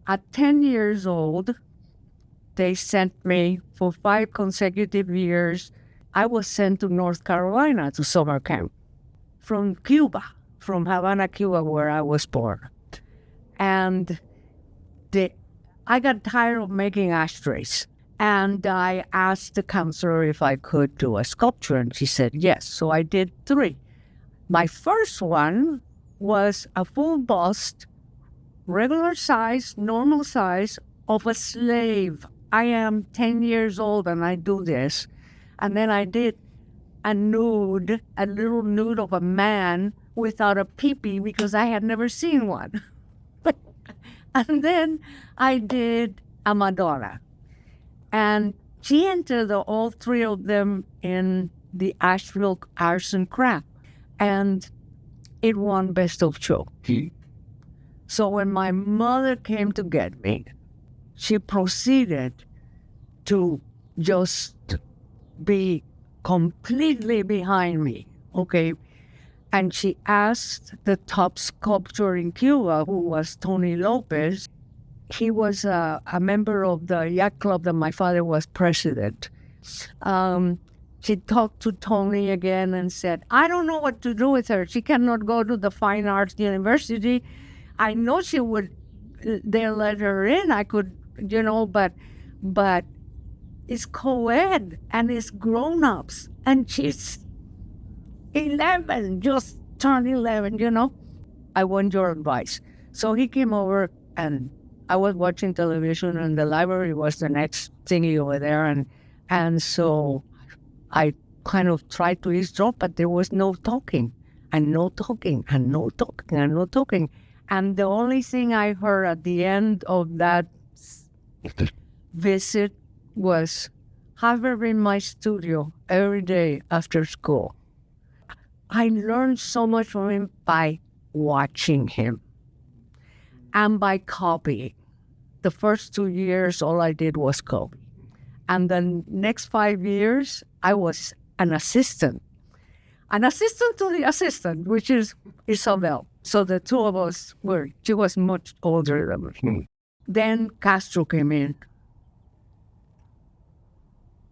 At 10 years old, they sent me for 5 consecutive years. I was sent to North Carolina to summer camp from Cuba, from Havana, Cuba, where I was born. And I got tired of making ashtrays. And I asked the counselor if I could do a sculpture, and she said yes. So I did 3. My first one was a full bust, regular size, normal size, of a slave. I am 10 years old and I do this. And then I did a nude, a little nude of a man without a peepee because I had never seen one. And then I did a Madonna. And she entered all 3 of them in the Asheville Arts and Craft. And it won Best of Show. So when my mother came to get me, she proceeded to just be completely behind me, okay? And she asked the top sculptor in Cuba, who was Tony Lopez. He was a member of the yacht club that my father was president. She talked to Tony again and said, I don't know what to do with her. She cannot go to the Fine Arts University. I know she would, they'll let her in. I could, but it's co-ed and it's grown-ups. And she's 11, just turned 11, I want your advice. So he came over and I was watching television and the library was the next thingy over there. And so I kind of tried to eavesdrop, but there was no talking and no talking and no talking and no talking. And the only thing I heard at the end of that visit was, have her in my studio every day after school. I learned so much from him by watching him and by copying. The first 2 years, all I did was copy. And the next 5 years, I was an assistant to the assistant, which is Isabel. So the 2 of us she was much older than me. Then Castro came in.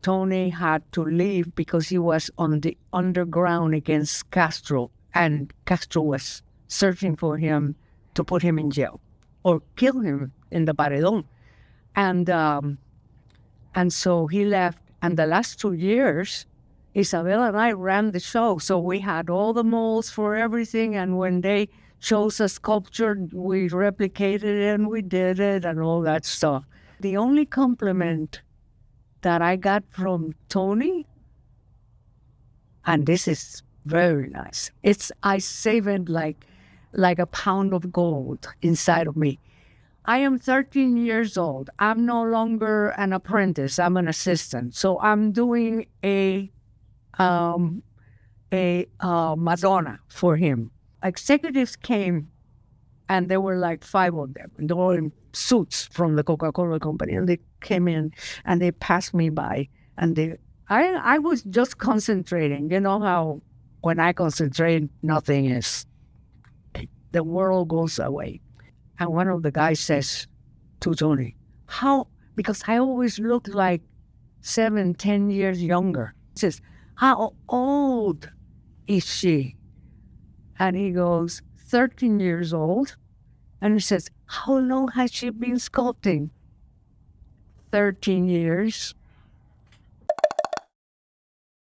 Tony had to leave because he was on the underground against Castro, and Castro was searching for him to put him in jail or kill him in the Paredon. And so he left. And the last 2 years, Isabel and I ran the show. So we had all the molds for everything. And when they chose a sculpture, we replicated it and we did it and all that stuff. The only compliment that I got from Tony, and this is very nice, I save it like a pound of gold inside of me. I am 13 years old. I'm no longer an apprentice. I'm an assistant. So I'm doing a Madonna for him. Executives came, and there were like 5 of them. And they were in suits from the Coca-Cola company. And they came in, and they passed me by. And I was just concentrating. You know how when I concentrate, nothing is. The world goes away. And one of the guys says to Tony, how, because I always looked like 7, 10 years younger. He says, how old is she? And he goes, 13 years old. And he says, how long has she been sculpting? 13 years.